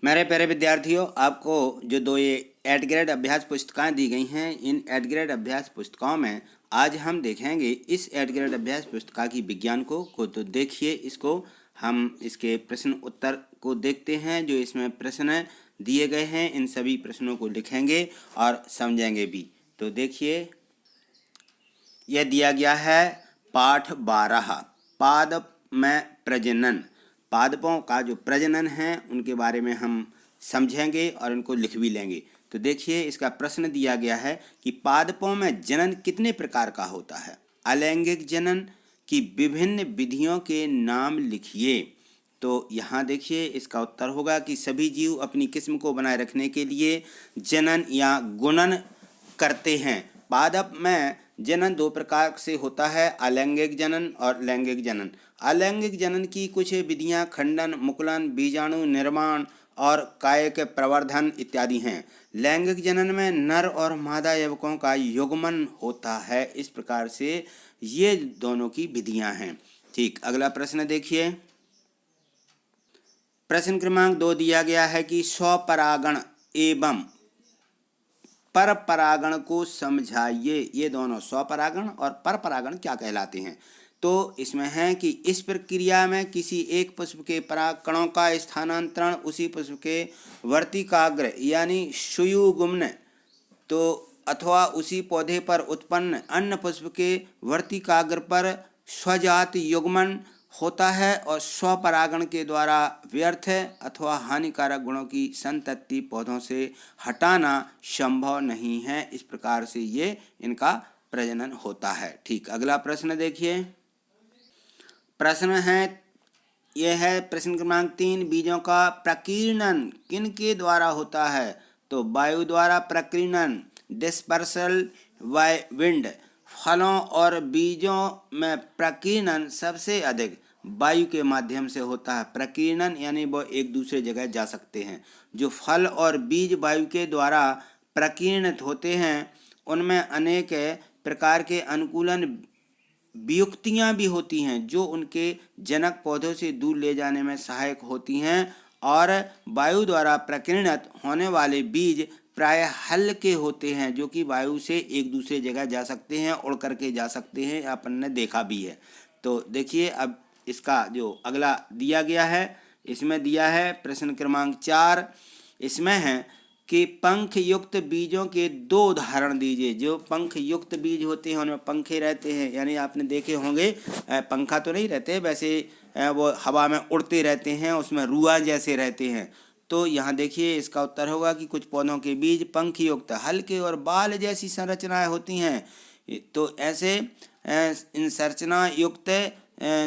मेरे प्यारे विद्यार्थियों, आपको जो दो ये 8 ग्रेड अभ्यास पुस्तिकाएं दी गई हैं, इन 8 ग्रेड अभ्यास पुस्तिकाओं में आज हम देखेंगे इस 8 ग्रेड अभ्यास पुस्तिका की विज्ञान को तो देखिए इसको। हम इसके प्रश्न उत्तर को देखते हैं। जो इसमें प्रश्न दिए गए हैं, इन सभी प्रश्नों को लिखेंगे और समझेंगे भी। तो देखिए, यह दिया गया है पाठ 12, पादप में प्रजनन। पादपों का जो प्रजनन है उनके बारे में हम समझेंगे और इनको लिख भी लेंगे। तो देखिए, इसका प्रश्न दिया गया है कि पादपों में जनन कितने प्रकार का होता है। अलैंगिक जनन की विभिन्न विधियों के नाम लिखिए। तो यहाँ देखिए, इसका उत्तर होगा कि सभी जीव अपनी किस्म को बनाए रखने के लिए जनन या गुणन करते हैं। पादप में जनन दो प्रकार से होता है, अलैंगिक जनन और लैंगिक जनन। अलैंगिक जनन की कुछ विधियां खंडन, मुकुलन, बीजाणु निर्माण और कायिक प्रवर्धन इत्यादि हैं। लैंगिक जनन में नर और मादा युवकों का युग्मन होता है। इस प्रकार से ये दोनों की विधियां हैं। ठीक, अगला प्रश्न देखिए। प्रश्न क्रमांक 2 दिया गया है कि स्वपरागण एवं पर परागण को समझाइए। ये दोनों स्वपरागण और पर परागण क्या कहलाते हैं। तो इसमें है कि इस प्रक्रिया में किसी एक पुष्प के परागकणों का स्थानांतरण उसी पुष्प के वर्तिकाग्र यानी सुयुग्मन तो अथवा उसी पौधे पर उत्पन्न अन्य पुष्प के वर्तिकाग्र पर स्वजात युग्मन होता है और स्वपरागण के द्वारा व्यर्थ अथवा हानिकारक गुणों की संतति पौधों से हटाना संभव नहीं है। इस प्रकार से ये इनका प्रजनन होता है। ठीक, अगला प्रश्न देखिए। प्रश्न है, यह है प्रश्न क्रमांक 3, बीजों का प्रकीर्णन किन के द्वारा होता है। तो वायु द्वारा प्रकीर्णन, डिस्पर्सल बाय विंड। फलों और बीजों में प्रकीर्णन सबसे अधिक वायु के माध्यम से होता है। प्रकीर्णन यानी वो एक दूसरे जगह जा सकते हैं। जो फल और बीज वायु के द्वारा प्रकीर्णित होते हैं उनमें अनेक प्रकार के अनुकूलन वियुक्तियाँ भी होती हैं जो उनके जनक पौधों से दूर ले जाने में सहायक होती हैं। और वायु द्वारा प्रकीर्णित होने वाले बीज प्रायः हल्के होते हैं जो कि वायु से एक दूसरे जगह जा सकते हैं, उड़ करके जा सकते हैं, अपन ने देखा भी है। तो देखिए, अब इसका जो अगला दिया गया है, इसमें दिया है प्रश्न क्रमांक 4। इसमें है कि पंख युक्त बीजों के 2 उदाहरण दीजिए। जो पंख युक्त बीज होते हैं उनमें पंखे रहते हैं, यानी आपने देखे होंगे, पंखा तो नहीं रहते वैसे, वो हवा में उड़ते रहते हैं, उसमें रुआ जैसे रहते हैं। तो यहाँ देखिए, इसका उत्तर होगा कि कुछ पौधों के बीज पंख युक्त हल्के और बाल जैसी संरचनाएं होती हैं। तो ऐसे इन संरचना युक्त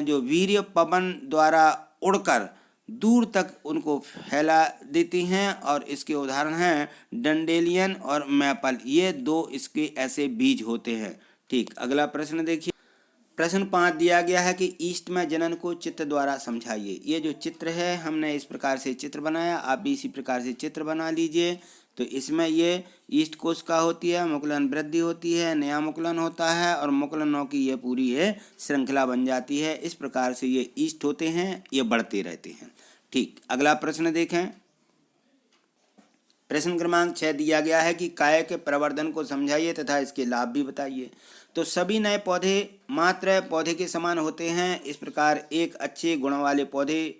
जो वीर्य पवन द्वारा उड़कर दूर तक उनको फैला देती हैं और इसके उदाहरण हैं डंडेलियन और मैपल। ये 2 इसके ऐसे बीज होते हैं। ठीक, अगला प्रश्न देखिए। प्रश्न 5 दिया गया है कि ईस्ट में जनन को चित्र द्वारा समझाइए। ये जो चित्र है, हमने इस प्रकार से चित्र बनाया, आप भी इसी प्रकार से चित्र बना लीजिए। तो इसमें ये ईस्ट कोशिका होती है, मुकुलन वृद्धि होती है, नया मुकुलन होता है और मुकुलनों की ये पूरी है श्रृंखला बन जाती है। इस प्रकार से ये ईस्ट होते हैं, ये बढ़ते रहते हैं। ठीक, अगला प्रश्न देखें। प्रश्न क्रमांक 6 दिया गया है कि कायिक के प्रवर्धन को समझाइए तथा इसके लाभ भी बताइए। तो सभी नए पौधे मात्र पौधे के समान होते हैं। इस प्रकार एक अच्छे गुणों वाले पौधे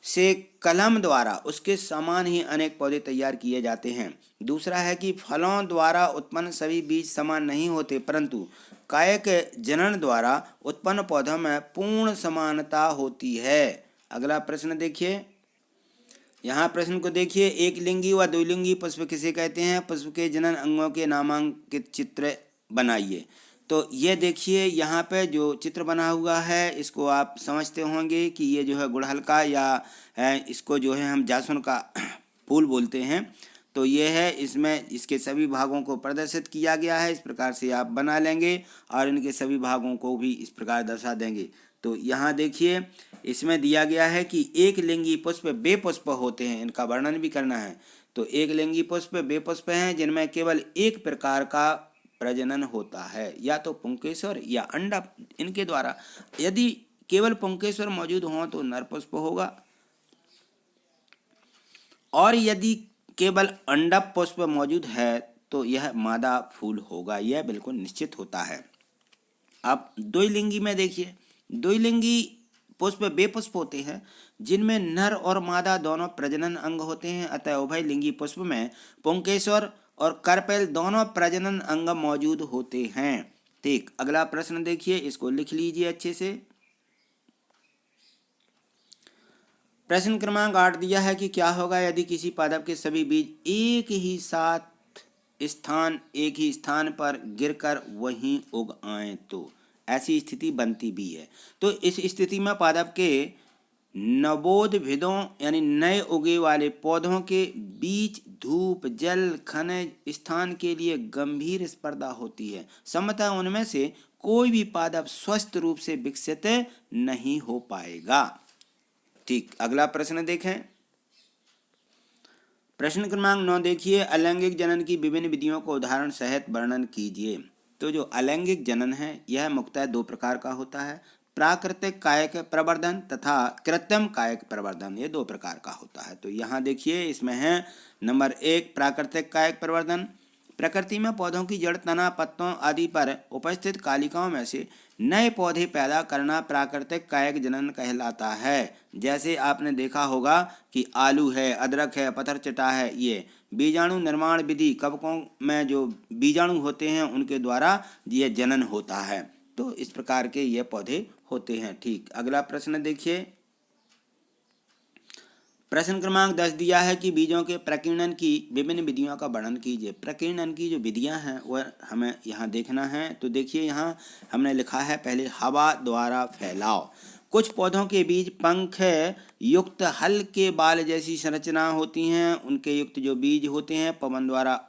से कलम द्वारा उसके समान ही अनेक पौधे तैयार किए जाते हैं। दूसरा है कि फलों द्वारा उत्पन्न सभी बीज समान नहीं होते, परंतु कायिक जनन द्वारा उत्पन्न पौधों में पूर्ण समानता होती है। अगला प्रश्न देखिए। यहाँ प्रश्न को देखिए, एक लिंगी व द्विलिंगी पुष्प किसे कहते हैं। पुष्प के जनन अंगों के नामांकित चित्र बनाइए। तो ये देखिए, यहाँ पे जो चित्र बना हुआ है इसको आप समझते होंगे कि ये जो है गुड़हल का या इसको जो है हम जासुन का फूल बोलते हैं। तो ये है, इसमें इसके सभी भागों को प्रदर्शित किया गया है। इस प्रकार से आप बना लेंगे और इनके सभी भागों को भी इस प्रकार दर्शा देंगे। तो यहाँ देखिए, इसमें दिया गया है कि एक लिंगी पुष्प बेपुष्प होते हैं, इनका वर्णन भी करना है। तो एक लिंगी पुष्प बेपुष्प हैं जिनमें केवल एक प्रकार का प्रजनन होता है, या तो पुंकेसर या अंडा। इनके द्वारा यदि केवल पुंकेसर मौजूद हो तो नर पुष्प होगा और यदि केवल अंडक पुष्प मौजूद है तो यह मादा फूल होगा, यह बिल्कुल निश्चित होता है। अब द्विलिंगी में देखिए, द्विलिंगी पुष्प वे पुष्प होते हैं जिनमें नर और मादा दोनों प्रजनन अंग होते हैं, अतः उभयलिंगी पुष्प में पुंकेसर और करपेल दोनों प्रजनन अंग मौजूद होते हैं। ठीक, अगला प्रश्न देखिए, इसको लिख लीजिए अच्छे से। प्रश्न क्रमांक 8 दिया है कि क्या होगा यदि किसी पादप के सभी बीज एक ही स्थान पर गिरकर वहीं उग आए, तो ऐसी स्थिति बनती भी है। तो इस स्थिति में पादप के नवोद्भिदों यानी नए उगे वाले पौधों के बीच धूप, जल, खनिज स्थान के लिए गंभीर स्पर्धा होती है। संभवतः उनमें से कोई भी पादप स्वस्थ रूप से विकसित नहीं हो पाएगा। ठीक, अगला प्रश्न देखें। प्रश्न क्रमांक 9 देखिए, अलैंगिक जनन की विभिन्न विधियों को उदाहरण सहित वर्णन कीजिए। तो जो अलैंगिक जनन है यह मुख्यतः दो प्रकार का होता है, प्राकृतिक कायक प्रवर्धन तथा कृत्रिम कायक प्रवर्धन, ये दो प्रकार का होता है। तो यहाँ देखिए, इसमें है नंबर 1 प्राकृतिक कायक प्रवर्धन। प्रकृति में पौधों की जड़, तना, पत्तों आदि पर उपस्थित कालिकाओं में से नए पौधे पैदा करना प्राकृतिक कायक जनन कहलाता है। जैसे आपने देखा होगा कि आलू है, अदरक है, पत्थरचटा है, ये बीजाणु निर्माण विधि, कवकों में जो बीजाणु होते हैं उनके द्वारा ये जनन होता है। तो इस प्रकार के ये पौधे होते हैं। ठीक, अगला प्रश्न देखिए। प्रश्न क्रमांक 10 दिया है कि बीजों के प्रकीर्णन की विभिन्न विधियों का वर्णन कीजिए। प्रकीर्णन की जो विधियां हैं वह हमें यहाँ देखना है। तो देखिए, यहाँ हमने लिखा है पहले हवा द्वारा फैलाव। कुछ पौधों के बीज पंख युक्त हल्के बाल जैसी संरचना होती हैं। उनके युक्त जो बीज होते हैं पवन द्वारा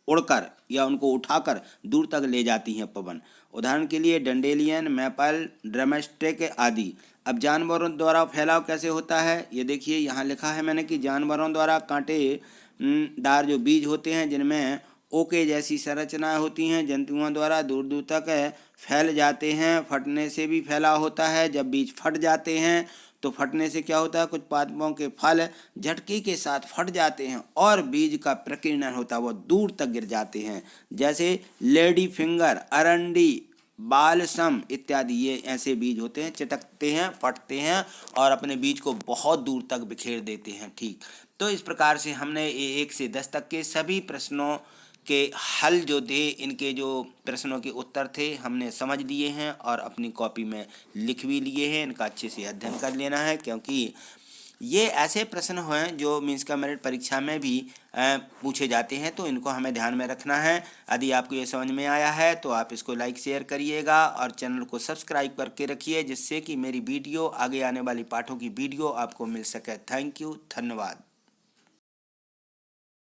उड़कर या उनको उठाकर दूर तक ले जाती हैं पवन। उदाहरण के लिए डंडेलियन, मैपल, ड्रमस्टिक आदि। अब जानवरों द्वारा फैलाव कैसे होता है, ये देखिए यहाँ लिखा है मैंने कि जानवरों द्वारा कांटे दार जो बीज होते हैं जिनमें ओके जैसी संरचनाएं होती हैं, जंतुओं द्वारा दूर दूर तक फैल जाते हैं। फटने से भी फैलाव होता है। जब बीज फट जाते हैं तो फटने से क्या होता है, कुछ पादपों के फल झटके के साथ फट जाते हैं और बीज का प्रकीर्णन होता है, वो दूर तक गिर जाते हैं। जैसे लेडी फिंगर, अरंडी, बालसम इत्यादि, ये ऐसे बीज होते हैं, चटकते हैं, फटते हैं और अपने बीज को बहुत दूर तक बिखेर देते हैं। ठीक, तो इस प्रकार से हमने 1 से 10 तक के सभी प्रश्नों के हल जो थे, इनके जो प्रश्नों के उत्तर थे हमने समझ लिए हैं और अपनी कॉपी में लिख भी लिए हैं। इनका अच्छे से अध्ययन कर लेना है, क्योंकि ये ऐसे प्रश्न हैं जो मीन्स का मेरिट परीक्षा में भी पूछे जाते हैं, तो इनको हमें ध्यान में रखना है। यदि आपको ये समझ में आया है तो आप इसको लाइक शेयर करिएगा और चैनल को सब्सक्राइब करके रखिए, जिससे कि मेरी वीडियो, आगे आने वाली पाठों की वीडियो आपको मिल सके। थैंक यू, धन्यवाद।